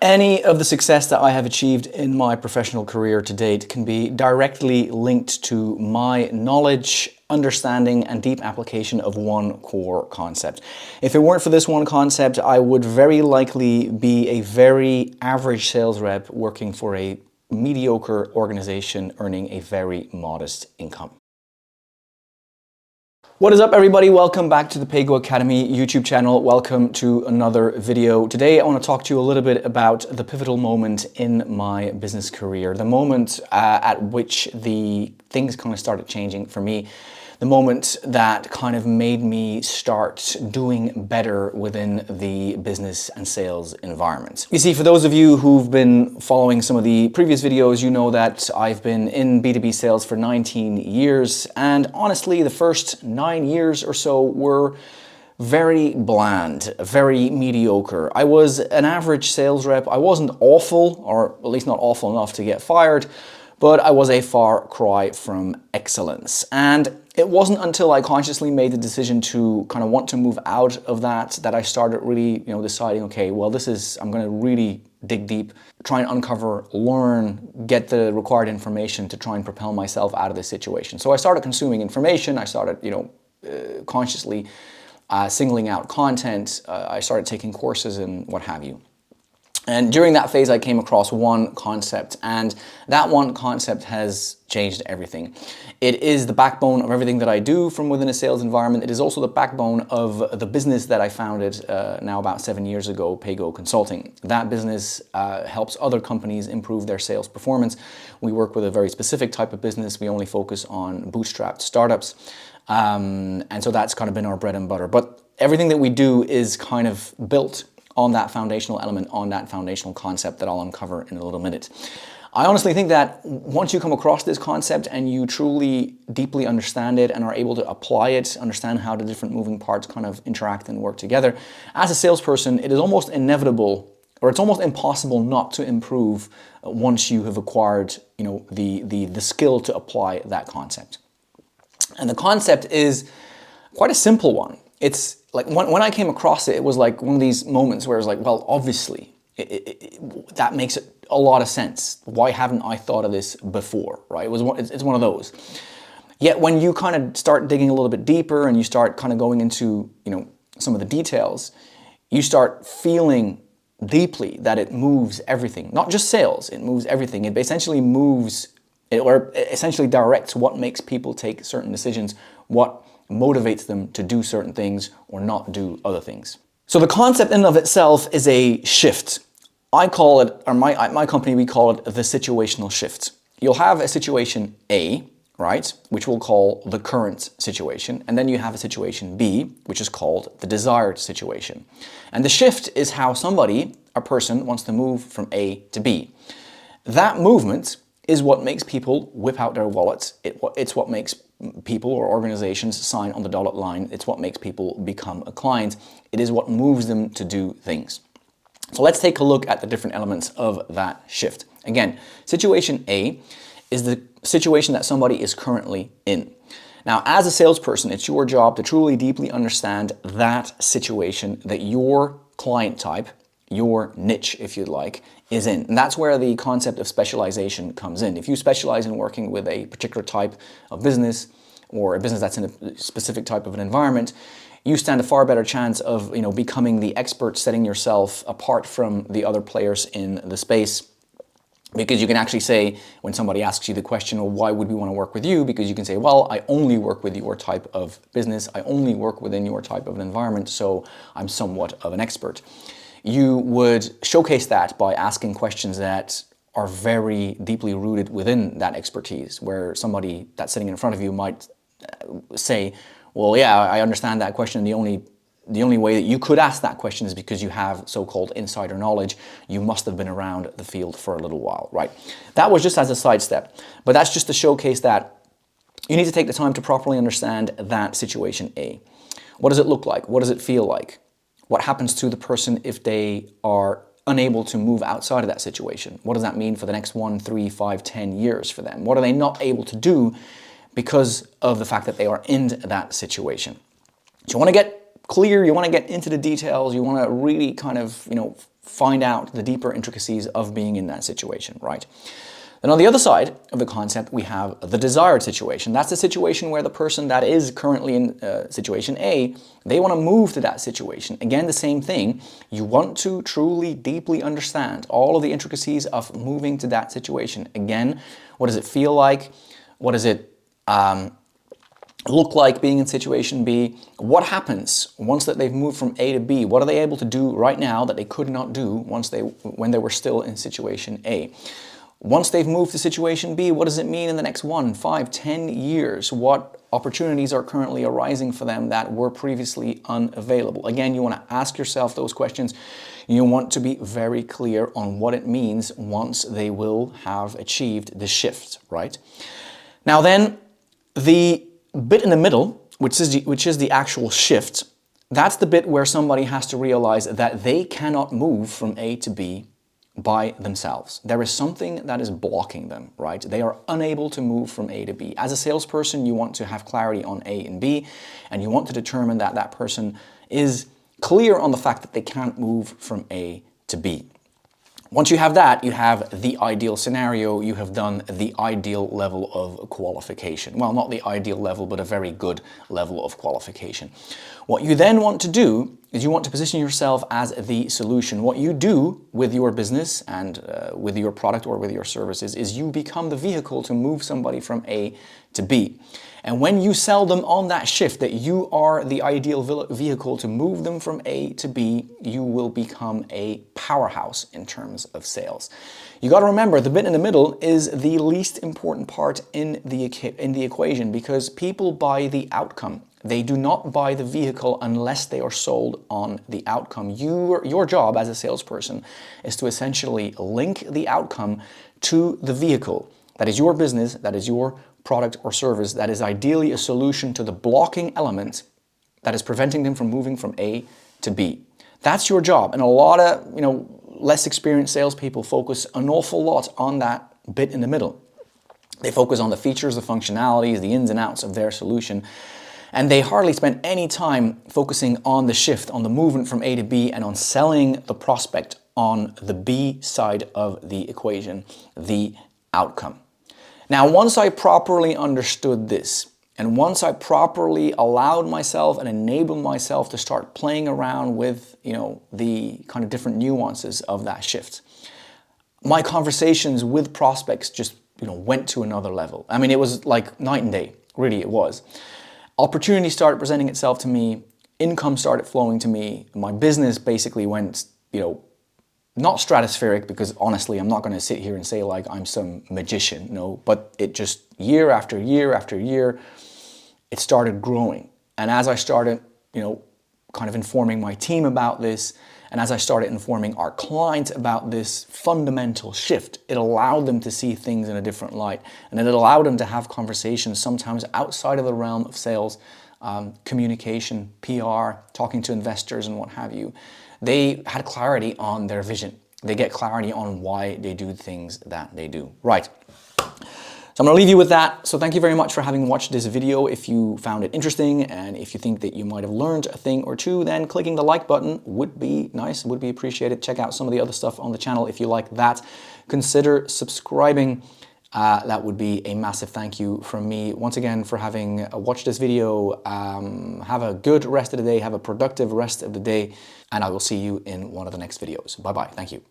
Any of the success that I have achieved in my professional career to date can be directly linked to my knowledge, understanding, and deep application of one core concept. If it weren't for this one concept, I would very likely be a very average sales rep working for a mediocre organization earning a very modest income. What is up, everybody? Welcome back to the Pago Academy YouTube channel. Welcome to another video. Today I want to talk to you a little bit about the pivotal moment in my business career, the moment at which the things kind of started changing for me, the moment that kind of made me start doing better within the business and sales environment. You see, for those of you who've been following some of the previous videos, you know that I've been in B2B sales for 19 years, and honestly, the first 9 years or so were very bland, very mediocre. I was an average sales rep. I wasn't awful, or at least not awful enough to get fired, but I was a far cry from excellence. And it wasn't until I consciously made the decision to kind of want to move out of that I started really, deciding, okay, well, I'm going to really dig deep, try and uncover, learn, get the required information to try and propel myself out of this situation. So I started consuming information. I started, consciously singling out content. I started taking courses and what have you. And during that phase, I came across one concept, and that one concept has changed everything. It is the backbone of everything that I do from within a sales environment. It is also the backbone of the business that I founded now about 7 years ago, Pago Consulting. That business helps other companies improve their sales performance. We work with a very specific type of business. We only focus on bootstrapped startups. And so that's kind of been our bread and butter. But everything that we do is kind of built on that foundational element, on that foundational concept that I'll uncover in a little minute. I honestly think that once you come across this concept and you truly deeply understand it and are able to apply it, understand how the different moving parts kind of interact and work together, as a salesperson, it is almost inevitable, or it's almost impossible not to improve once you have acquired, the skill to apply that concept. And the concept is quite a simple one. It's like when I came across it, it was like one of these moments where it's like, well, obviously, that makes a lot of sense. Why haven't I thought of this before, right? It's one of those. Yet when you kind of start digging a little bit deeper and you start kind of going into, some of the details, you start feeling deeply that it moves everything, not just sales, it moves everything. It essentially essentially directs what makes people take certain decisions, what motivates them to do certain things or not do other things. So the concept in and of itself is a shift. I call it, or my company, we call it the situational shift. You'll have a situation A, right, which we'll call the current situation. And then you have a situation B, which is called the desired situation. And the shift is how a person wants to move from A to B. That movement is what makes people whip out their wallets. It's what makes people or organizations sign on the dotted line. It's what makes people become a client. It is what moves them to do things. So let's take a look at the different elements of that shift. Again, situation A is the situation that somebody is currently in. Now, as a salesperson, it's your job to truly deeply understand that situation that your client type, your niche, if you'd like, is in. And that's where the concept of specialization comes in. If you specialize in working with a particular type of business or a business that's in a specific type of an environment, you stand a far better chance of becoming the expert, setting yourself apart from the other players in the space. Because you can actually say, when somebody asks you the question, well, why would we want to work with you? Because you can say, well, I only work with your type of business. I only work within your type of an environment, so I'm somewhat of an expert. You would showcase that by asking questions that are very deeply rooted within that expertise, where somebody that's sitting in front of you might say, well, yeah, I understand that question. The only way that you could ask that question is because you have so-called insider knowledge. You must have been around the field for a little while, right? That was just as a sidestep, but that's just to showcase that you need to take the time to properly understand that situation A. What does it look like? What does it feel like? What happens to the person if they are unable to move outside of that situation? What does that mean for the next 1, 3, 5, 10 years for them? What are they not able to do because of the fact that they are in that situation? So you want to get clear, you want to get into the details, you want to really kind of, find out the deeper intricacies of being in that situation, right? Then on the other side of the concept, we have the desired situation. That's the situation where the person that is currently in situation A, they want to move to that situation. Again, the same thing. You want to truly, deeply understand all of the intricacies of moving to that situation. Again, what does it feel like? What does it look like being in situation B? What happens once that they've moved from A to B? What are they able to do right now that they could not do when they were still in situation A? Once they've moved to situation B, what does it mean in the next 1, 5, 10 years? What opportunities are currently arising for them that were previously unavailable? Again, you want to ask yourself those questions. You want to be very clear on what it means once they will have achieved the shift, right? Now then, the bit in the middle, which is the actual shift, that's the bit where somebody has to realize that they cannot move from A to B by themselves. There is something that is blocking them, right? They are unable to move from A to B. As a salesperson, you want to have clarity on A and B, and you want to determine that that person is clear on the fact that they can't move from A to B. Once you have that, you have the ideal scenario, you have done the ideal level of qualification. Well, not the ideal level, but a very good level of qualification. What you then want to do is you want to position yourself as the solution. What you do with your business and with your product or with your services is you become the vehicle to move somebody from A to B. And when you sell them on that shift that you are the ideal vehicle to move them from A to B, you will become a powerhouse in terms of sales. You got to remember, the bit in the middle is the least important part in the equation, because people buy the outcome. They do not buy the vehicle unless they are sold on the outcome. Your job as a salesperson is to essentially link the outcome to the vehicle. That is your business, that is your product or service, that is ideally a solution to the blocking element that is preventing them from moving from A to B. That's your job. And a lot of, less experienced salespeople focus an awful lot on that bit in the middle. They focus on the features, the functionalities, the ins and outs of their solution. And they hardly spend any time focusing on the shift, on the movement from A to B, and on selling the prospect on the B side of the equation, the outcome. Now, once I properly understood this, and once I properly allowed myself and enabled myself to start playing around with, the kind of different nuances of that shift, my conversations with prospects just, went to another level. I mean, it was like night and day, really it was. Opportunity started presenting itself to me, income started flowing to me, my business basically went, not stratospheric, because honestly, I'm not going to sit here and say like I'm some magician, but it just year after year after year, it started growing. And as I started, kind of informing my team about this, and as I started informing our clients about this fundamental shift, it allowed them to see things in a different light. And it allowed them to have conversations sometimes outside of the realm of sales, communication, PR, talking to investors and what have you. They had clarity on their vision. They get clarity on why they do things that they do. Right. So I'm going to leave you with that. So thank you very much for having watched this video. If you found it interesting and if you think that you might have learned a thing or two, then clicking the like button would be nice, would be appreciated. Check out some of the other stuff on the channel if you like that. Consider subscribing. That would be a massive thank you from me once again for having watched this video. Have a good rest of the day, have a productive rest of the day, and I will see you in one of the next videos. Bye-bye. Thank you.